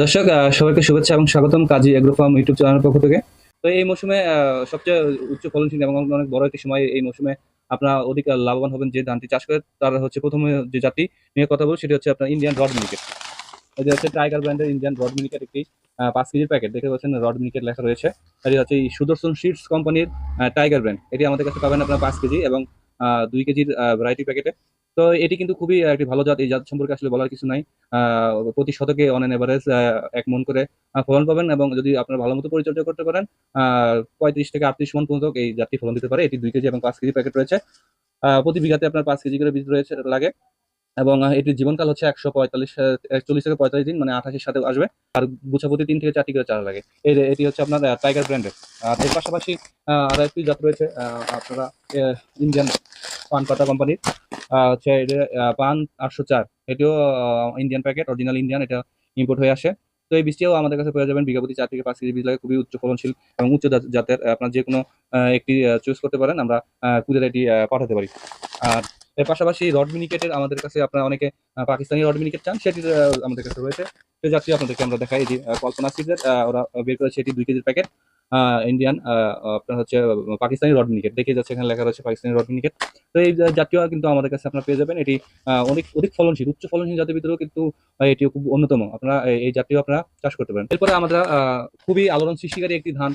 দর্শক, সবাইকে শুভেচ্ছা এবং স্বাগতম কাজী এগ্রো ফার্ম ইউটিউব চ্যানেলের পক্ষ থেকে। তো এই মৌসুমে সবচেয়ে উচ্চ ফলনশীল এবং অনেক বড় একটি সময় এই মৌসুমে আপনারা অধিক লাভবান হবেন যে ধানটি চাষ করে। তার হচ্ছে প্রথমে যে জাতি নিয়ে কথা বলবো সেটি হচ্ছে আপনার ইন্ডিয়ান রড মিনিকেট। এই যে হচ্ছে টাইগার ব্র্যান্ডের ইন্ডিয়ান রড মিনিকেট, একটি 5 কেজির প্যাকেট দেখতে পাচ্ছেন, রড মিনিকেট লেখা রয়েছে। এটি হচ্ছে এই সুদর্শন সিডস কোম্পানির টাইগার ব্র্যান্ড। এটি আমাদের কাছে পাবেন আপনার 5 কেজি এবং 2 কেজির ভ্যারাইটি প্যাকেটে। তো এটি কিন্তু খুবই একটি ভালো জাত। এই জাত সম্পর্কে আসলে বলার কিছু নাই। প্রতি শতকে অন এন এভারেজ 1 মণ করে ফলন পাবেন, এবং যদি আপনারা ভালো মতো পরিচর্যা করতে পারেন 35 থেকে 38 মণ পর্যন্ত এই জাতটি ফলন দিতে পারে। এটি 2 কেজি এবং 5 কেজি প্যাকেট রয়েছে। প্রতি বিঘাতে আপনার 5 কেজি করে বীজ রয়েছে লাগে, এবং এটির জীবনকাল হচ্ছে 140 থেকে 45 দিন, মানে 28-এর সাথে আসবে। আর গুছাপতি 3 থেকে 4টি করে চারা লাগে। এটি হচ্ছে আপনার টাইগার ব্র্যান্ডের। আর এর পাশাপাশি আর একটি জাত রয়েছে, আপনারা ইন্ডিয়ান পান পাতা কোম্পানির হচ্ছে এটা পান 804। এটিও ইন্ডিয়ান প্যাকেট, অরিজিনাল ইন্ডিয়ান, এটা ইম্পোর্ট হয়ে আসে। তো এই বীজটিও আমাদের কাছে পেয়ে যাবেন। বিঘাপতি 4 থেকে 5 কেজি বীজ লাগে, খুবই উচ্চ ফলনশীল এবং উচ্চ জাতের। আপনার যে কোনো একটি চুজ করতে পারেন, আমরা কুরিয়ারে এটি পাঠাতে পারি। আর এর পাশাপাশি রড মিনিকেটের আমাদের কাছে আপনারা অনেকে পাকিস্তানি রড মিনিকেট চান, সেটির আমাদের কাছে রয়েছে। সেই জাতটি আপনাদেরকে আমরা দেখাই। এটি কল্পনা সিডের, ওরা বের করেছে এটি 2 কেজির প্যাকেট ইন্ডিয়ান, আপনার হচ্ছে পাকিস্তানি রড মিনিকেট। দেখে যাচ্ছে এখানে লেখা রয়েছে পাকিস্তানি রড মিনিকেট। তো এই জাতীয় কিন্তু আমাদের কাছে আপনারা পেয়ে যাবেন। এটি অনেক অধিক ফলনশীল, উচ্চ ফলনশীল জাতের ভিতরেও কিন্তু এটিও খুব অন্যতম। আপনারা এই জাতীয় আপনারা চাষ করতে পারেন। এরপরে আমরা খুবই আলোড়ন সৃষ্টিকারী একটি ধান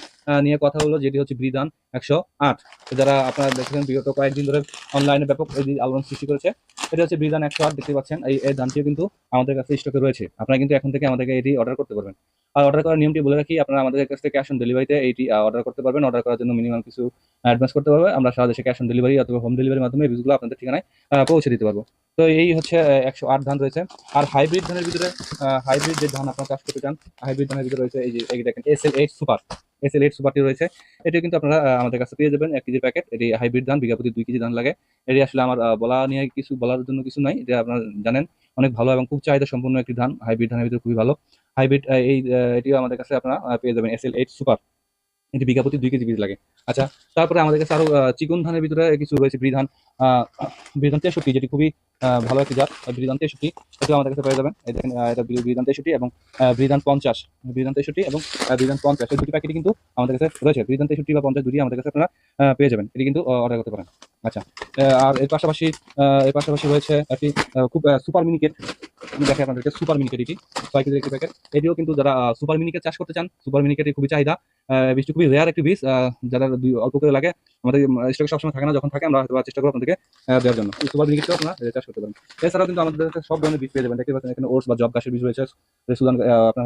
নিয়ে কথা হলো, যেটি হচ্ছে ব্রিধান 108। যারা আপনারা দেখেছেন বিগত কয়েকদিন ধরে অনলাইনে ব্যাপক এই আলোড়ন সৃষ্টি করেছে, এটা হচ্ছে ব্রিধান 108। দেখতে পাচ্ছেন এই ধানটিও কিন্তু আমাদের কাছে স্টকে রয়েছে। আপনারা কিন্তু এখন থেকে আমাদেরকে এটি অর্ডার করতে পারবেন। আর অর্ডার করার নিয়মটি বলে রাখি, আপনারা আমাদের কাছ থেকে ক্যাশ অন ডেলিভারিতে এইটি অর্ডার করতে পারবেন। অর্ডার করার জন্য মিনিমাম কিছু অ্যাডভান্স করতে হবে। আমরা সারা দেশে ক্যাশ অন ডেলিভারি অথবা হোম ডেলিভারির মাধ্যমে এই বীজগুলো আপনাদের ঠিকানায় পৌঁছে দিতে পারবো। তো এই হচ্ছে 108 ধান রয়েছে। আর হাইব্রিড ধানের ভিতরে হাইব্রিড যে ধান আপনারা চাষ করতে চান, হাইব্রিড ধানের ভিতরে রয়েছে এই দেখেন SL8 সুপার। SL8 সুপারটি রয়েছে। এটিও কিন্তু আপনারা আমাদের কাছে পেয়ে যাবেন 1 কেজির প্যাকেট। এটি হাইব্রিড ধান, বিঘাপতি 2 কেজি ধান লাগে। এটি আসলে আমার বলার জন্য কিছু নাই। এটা আপনারা জানেন, অনেক ভালো এবং খুব চাহিদা সম্পন্ন একটি ধান। হাইব্রিড ধানের ভিতরে খুবই ভালো। হাইব্রিড এটিও আমাদের কাছে আপনারা পেয়ে যাবেন SL8 সুপার। এটি বিঘাপতি 2 কেজি বীজ লাগে। আচ্ছা, তারপরে আমাদের কাছে আরো চিকন ধানের ভিতরে কিছু রয়েছে। বিধান বিধান 63, যেটি খুবই ভালো একটি জাত। বিধান 63 এটিও আমাদের কাছে পেয়ে যাবেন। এই দেখেন, এটা বিধান 63 এবং বিধান 50। বিধান 63 এবং বিধান 50, এই দুটি প্যাকেটই কিন্তু আমাদের কাছে রয়েছে। বিধান 63 বা 50 দুটি আমাদের কাছে আপনারা পেয়ে যাবেন। এটি কিন্তু অর্ডার করতে পারেন। আচ্ছা, আর এর পাশাপাশি রয়েছে একটি খুব সুপার মিনিকেট। আমি দেখাই আপনাদেরকে সুপার মিনিকেট। এটি 6 কেজির একটি প্যাকেট। এটিও কিন্তু যারা সুপার মিনিকেট চাষ করতে চান, সুপার মিনিকেটের খুবই চাহিদা। বীজটি খুবই রেয়ার একটি বীজ, যারা অল্প করে লাগে। আমাদের স্টকে সবসময় থাকে না, যখন থাকে আমরা হয়তো চেষ্টা করবো আপনাদেরকে দেওয়ার জন্য। এই সুপার মিনিকেটও আপনারা চাষ করতে পারেন। এছাড়াও কিন্তু আমাদের কাছে সব ধরনের বীজ পেয়ে যাবেন। দেখতে পাচ্ছেন এখানে ওটস বা জব ঘাসের বীজ রয়েছে, সুদান আপনার